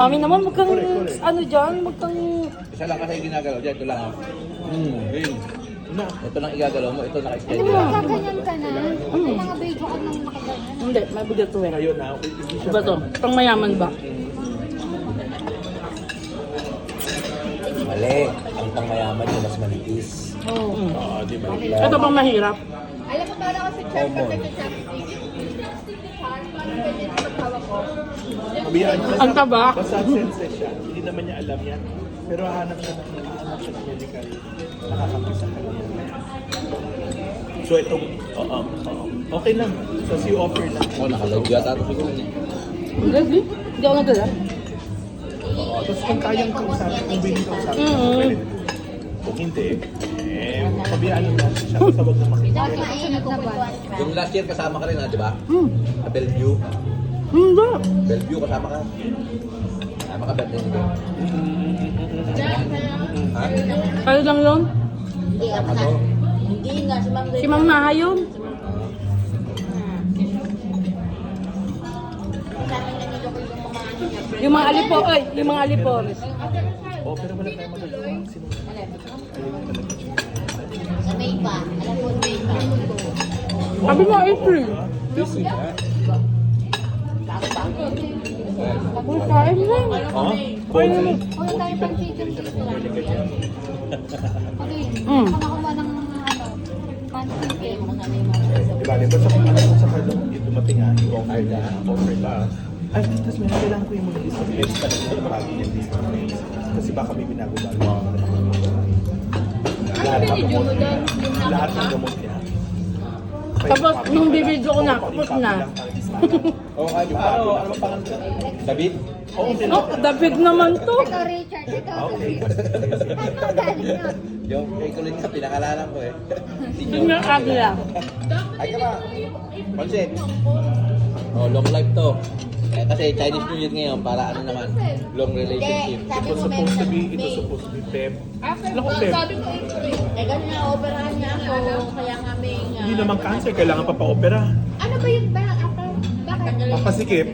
Mami naman, wag kang, ano dyan, wag kang... Isa lang kasi ginagalaw dyan, ito lang. Green. Ito lang igagalaw mo, ito Ano naka-extend ba, lang. kaganyan ka na? May mga video ka nang nakaganyan. Hindi, mabigat to eh. Ngayon na, Iba to, pang mayaman ba? Mali. Ang pangmayaman yung mas manipis. Oo. Oo, di ba? Ito pang mahirap. Alam mo, para kasi Common. Kabiyaan niya. Ang taba. Basta senses siya. Hindi naman niya alam yan. Pero hahanap siya ng medical. Nakakapi sa kanya. So itong, okay lang. So si offer lang. Oh, nakalive yata ito siguro. Hindi, hindi ako nagdala. Oo, tapos kung kayang kausapin, kung willing kausapin, pwede. Kung hindi, kabiyaan lang natin siya. Basta wag na makita. Dati kasunod na ba? Yung last year kasama ka rin ha, di ba? Sa Bellevue. Hindi. Bellevue kasama ka. Kasama ka birthday nito. Ha? Kayo lang yun? Hindi ako na. Hindi nga, si Ma'am Si Ma'am Naha yun? Yung mga alipo, ay, yung mga alipores. Oh, pero wala tayong magagawa. Sa May pa. Alam ko, May pa. Sabi mo, April. Uy, kain mo. Oh, Bonnie. Wala tayo pang chicken dito. Mm. Nakakuha ng ano, pancake. Diba, diba sa kung ano sa kalo, yung dumating nga, yung offer na, offer pa. Ay, tapos may kailangan ko yung muna list of friends pa na bago yung list of friends. Kasi baka may binago-bago. Lahat ng gamot niya. Lahat ng gamot niya. Tapos, nung bibidyo ko na, kapos na. Oo, kahit paano. Ano bang pangalan? David? Oo, Oh, David naman to. Ikaw, Richard. Ikaw, okay. Saan mo galing yun? Yung kay Kulin nga, pinakalanan ko eh. Yun nga agla. Ay ka ba? Pansit. Oh, long life to. Eh, kasi Chinese New Year ngayon, para ano naman, long relationship. Sabi Ito mo, May. supposed to be, ito May. supposed to be Pep. Ano ko Pep? Eh, ganun nga, operahan niya ako. Kaya nga may nga. Hindi naman cancer, kailangan pa pa-opera. Ano ba yun ba? Bakit? Papasikip.